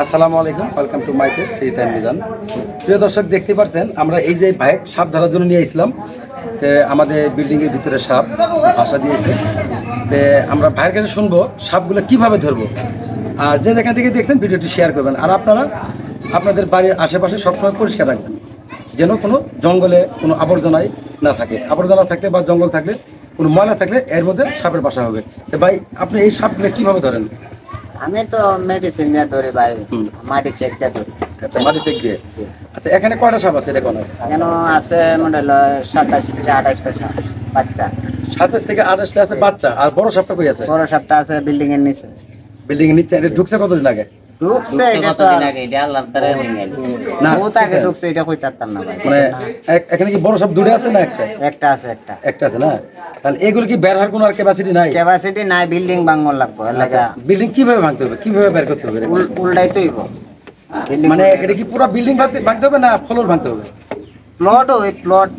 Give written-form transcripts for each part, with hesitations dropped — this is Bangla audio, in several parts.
আসসালামু আলাইকুম, welcome to my page free time Mizan. প্রিয় দর্শক, দেখতে পাচ্ছেন আমরা এই যে ভাই সাপ ধরার জন্য নিয়ে আসলাম। তো আমাদের বিল্ডিংয়ের ভিতরে সাপ বাসা দিয়েছে। তো আমরা ভাইয়ের কাছে শুনবো সাপগুলো কিভাবে ধরবো। আর যে যেখান থেকে দেখছেন ভিডিওটি শেয়ার করবেন। আর আপনারা আপনাদের বাড়ির আশেপাশে সবসময় পরিষ্কার রাখবেন, যেন কোনো জঙ্গলে কোনো আবর্জনায় না থাকে। আবর্জনা থাকলে বা জঙ্গল থাকলে কোনো ময়লা থাকলে এর মধ্যে সাপের বাসা হবে। তো ভাই, আপনি এই সাপগুলো কিভাবে ধরেন? আমি তো মেডিসিন দিয়ে ধরি ভাই, মাটি চেক দিয়ে ধরি। আচ্ছা, মাটি চেক দিয়ে। আচ্ছা, এখানে কয়টা সাপ আছে? দেখো না, কেন আছে মনে হলো 27 থেকে 28টা সাপ বাচ্চা। 27 থেকে 28টা আছে বাচ্চা। আর বড় সাপটা কই আছে? বড় সাপটা আছে বিল্ডিং এর নিচে। বিল্ডিং এর নিচে। এটা ঢুকছে কতদিন আগে? ঢুকছে এটা তো এটা আল্লাহর দ্বারা হয়ে গেল না, ও তাকে ঢুকছে এটা কই তারতাম না ভাই। মানে এখানে কি বড় সাপ দুটো আছে না একটা? একটা আছে, একটা আছে না? তাহলে এগুলো কি বের হওয়ার কোনো আর ক্যাপাসিটি নাই? ক্যাপাসিটি নাই, বিল্ডিং ভাঙন লাগবে। আচ্ছা, বিল্ডিং কিভাবে ভাঙতে হবে, কিভাবে বের করতে হবে? উল্টাইতে হইব। মানে এটা কি পুরো বিল্ডিং ভাঙতে হবে না ফ্লোর ভাঙতে হবে? প্লট ওই প্লট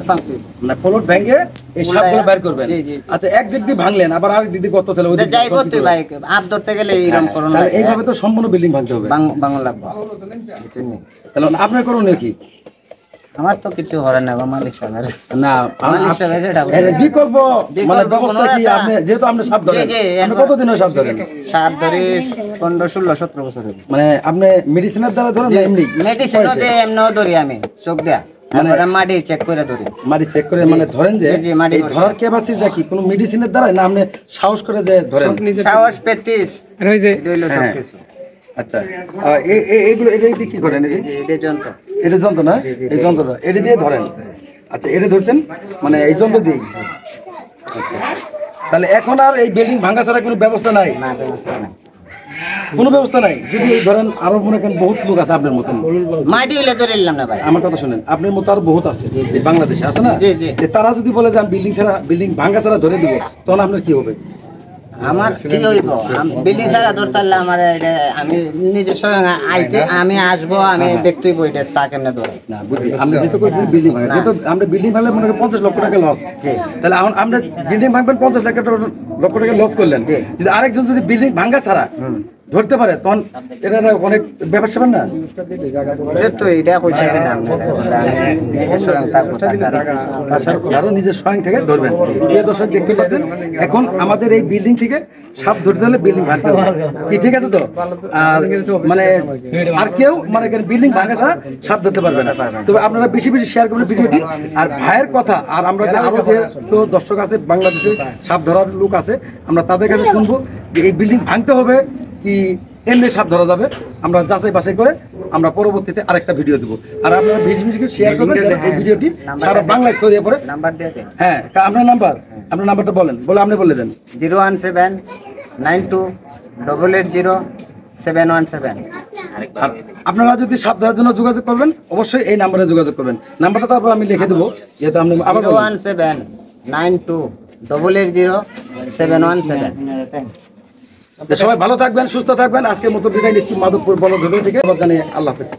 ভাঙতে হইব। মানে ফ্লোর ভেঙে এই সাপগুলো বের করবেন। আচ্ছা, এক দিক দিয়ে ভাঙলেন, আবার আরেক দিক দিয়ে কত তাহলে ওই যাইব তো ভাই, আপ ধরতে গেলে এইরকম করুন না। এইভাবে তো সম্পূর্ণ বিল্ডিং ভাঙতে হবে, ভাঙন লাগবে। তাহলে আপনার করণীয় কি? আমার তো কিছু হরে না, মালিক সাহেবের না, মালিক সাহেব এর বিকল্প মানে ব্যবস্থা কি? আপনি যেহেতু আপনি সাপ ধরেন, আপনি কতদিন সাপ ধরেন? সাপ ধরে 15, 16, 17 বছর। মানে আপনি মেডিসিনের দ্বারা ধরেন না এমনি? মেডিসিনও দিয়ে এমনিও ধরি আমি, চোখ দেয়া। মানে মাটি চেক করে ধরি। মাটি চেক করে মানে ধরেন যে এই ধরার ক্যাপাসিটিটা কি কোনো মেডিসিনের দ্বারা না আপনি সাহস করে যে ধরেন? সাহস প্র্যাকটিস এই যে এটা হলো সব কিছু। আচ্ছা, এইগুলো এটা দিয়ে কি করেন? এটা যন্ত্র, এটা যন্ত্র না? এই যন্ত্রটা এটা দিয়ে ধরেন। আচ্ছা, এটা ধরছেন মানে এই যন্ত্র দিয়ে। আচ্ছা, তাহলে এখন আর এই বিল্ডিং ভাঙা ছাড়া কোনো ব্যবস্থা নাই? না, ব্যবস্থা নাই, কোনো ব্যবস্থা নাই। যদি এই ধরেন আরো মনে করেন বহুত লোক আছে আপনার মতন, মাটি হইলে ধরে নিলাম না ভাই। আমার কথা শুনেন, আপনার মতো আর বহুত আছে বাংলাদেশে, আছে না? তারা যদি বলে যে আমি বিল্ডিং ভাঙা ছাড়া ধরে দিব, তখন আপনার কি হবে? আমার কি হইব? বিল্ডিং ছাড়া ধরতে পারলে আমার আমি নিজে স্বয়ং আমি আসবো, আমি দেখতেই বই এটা চা কেমনে ধরে না বুঝলি। আমরা যেহেতু বিল্ডিং ভাঙা, যেহেতু আমরা বিল্ডিং ভাঙলে মনে করেন 50 লক্ষ টাকা লস। তাহলে আমরা বিল্ডিং ভাঙবেন 50 লক্ষ টাকা লস করলেন। যদি আরেকজন যদি বিল্ডিং ভাঙা ছাড়া ধরতে পারে, তখন এটা অনেক ব্যাপার সেবার না? তো এটা কইতেছে না, নিজে স্বয়ং আরো নিজের স্বয়ং থেকে ধরবেন। প্রিয় দর্শক, দেখতে পাচ্ছেন এখন আমাদের এই বিল্ডিং থেকে সাপ ধরতে হলে বিল্ডিং ভাঙতে হবে, কি ঠিক আছে তো? আর মানে আর কেউ মানে বিল্ডিং ভাঙা ছাড়া সাপ ধরতে পারবে না। তবে আপনারা বেশি বেশি শেয়ার করবেন ভিডিওটি। আর ভাইয়ের কথা, আর আমরা যে আরো যে দর্শক আছে বাংলাদেশে সাপ ধরার লোক আছে, আমরা তাদের কাছে শুনবো যে এই বিল্ডিং ভাঙতে হবে কি এমনি সাপ ধরা যাবে। আমরা যাচাই বাছাই করে আমরা পরবর্তীতে আরেকটা ভিডিও দেবো। আর আপনারা বেশি বেশি করে শেয়ার করবেন এই ভিডিওটি সারা বাংলায় ছড়িয়ে পড়ে। নাম্বার দিয়ে দেন। হ্যাঁ, আপনার নাম্বারটা বলেন, আপনি বলে দেন। 01792880717। আর আপনারা যদি সাপ ধরার জন্য যোগাযোগ করবেন, অবশ্যই এই নাম্বারে যোগাযোগ করবেন। নাম্বারটা তারপর আমি লিখে দেবো, যেহেতু আপনি আবার 01792880717। সবাই ভালো থাকবেন, সুস্থ থাকবেন। আজকের মতো বিদায় নিচ্ছি মাধবপুর বলধ থেকে। জানিয়ে আল্লাহ হাফেজ।